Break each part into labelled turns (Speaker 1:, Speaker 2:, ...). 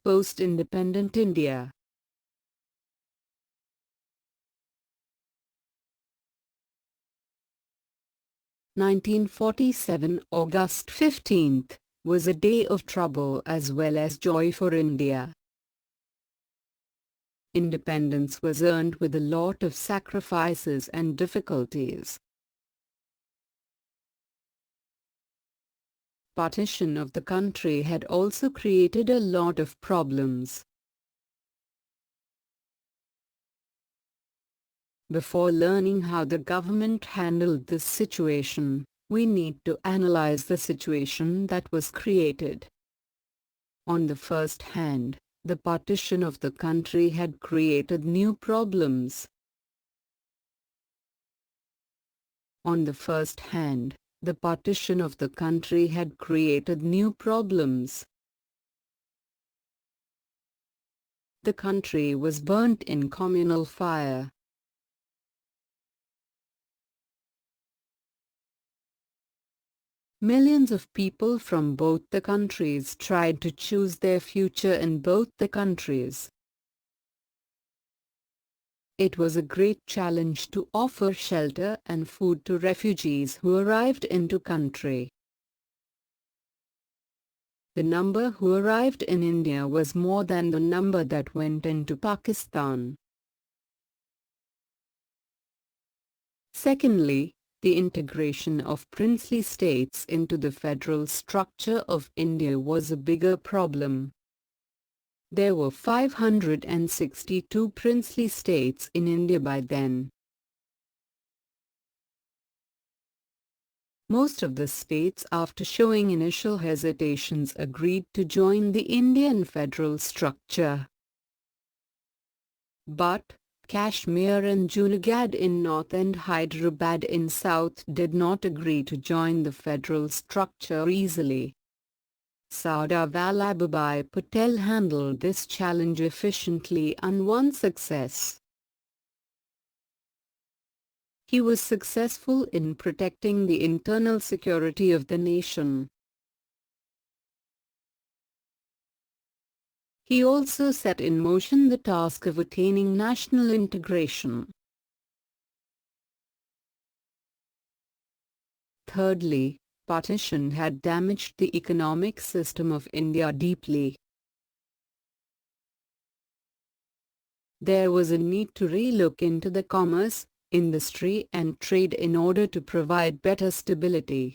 Speaker 1: post-independent India. August 15th, 1947 was a day of trouble as well as joy for India. Independence was earned with a lot of sacrifices and difficulties. Partition of the country had also created a lot of problems. Before learning how the government handled this situation, we need to analyze the situation that was created. On the first hand, the partition of the country had created new problems. On the first hand, the partition of the country had created new problems. The country was burnt in communal fire. Millions of people from both the countries tried to choose their future in both the countries. It was a great challenge to offer shelter and food to refugees who arrived into country. The number who arrived in India was more than the number that went into Pakistan. Secondly, the integration of princely states into the federal structure of India was a bigger problem. There were 562 princely states in India by then. Most of the states, after showing initial hesitations, agreed to join the Indian federal structure. But Kashmir and Junagadh in north and Hyderabad in south did not agree to join the federal structure easily. Sardar Vallabhbhai Patel handled this challenge efficiently and won success. He was successful in protecting the internal security of the nation. He also set in motion the task of attaining national integration. Thirdly, partition had damaged the economic system of India deeply. There was a need to relook into the commerce, industry and trade in order to provide better stability.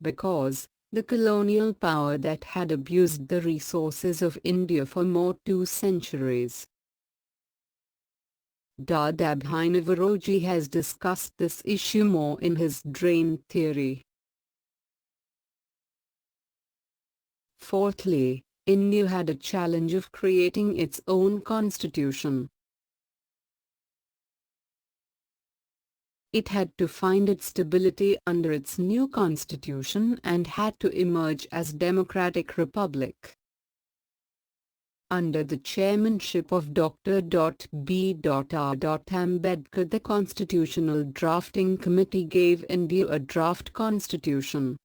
Speaker 1: Because the colonial power that had abused the resources of India for more 2 centuries. Dadabhai Navroji has discussed this issue more in his drain theory. Fourthly, India had a challenge of creating its own constitution. It had to find its stability under its new constitution and had to emerge as democratic republic. Under the chairmanship of Dr. B. R. Ambedkar, the Constitutional Drafting Committee gave India a draft constitution.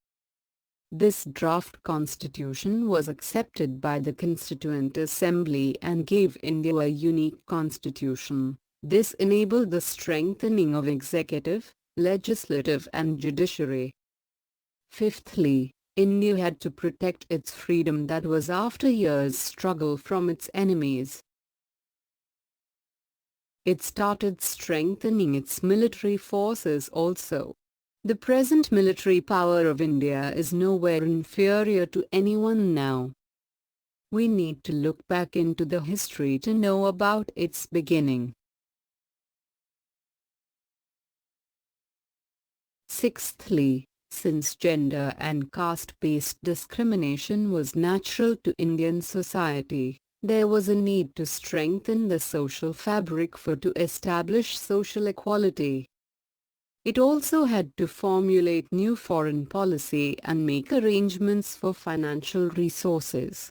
Speaker 1: This draft constitution was accepted by the Constituent Assembly and gave India a unique constitution. This enabled the strengthening of executive, legislative and judiciary. Fifthly, India had to protect its freedom that was after years' struggle from its enemies. It started strengthening its military forces also. The present military power of India is nowhere inferior to anyone now. We need to look back into the history to know about its beginning. Sixthly, since gender and caste-based discrimination was natural to Indian society, there was a need to strengthen the social fabric to establish social equality. It also had to formulate new foreign policy and make arrangements for financial resources.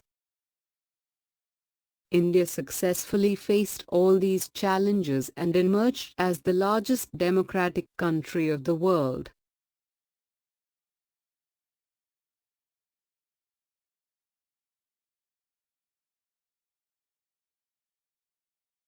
Speaker 1: India successfully faced all these challenges and emerged as the largest democratic country of the world.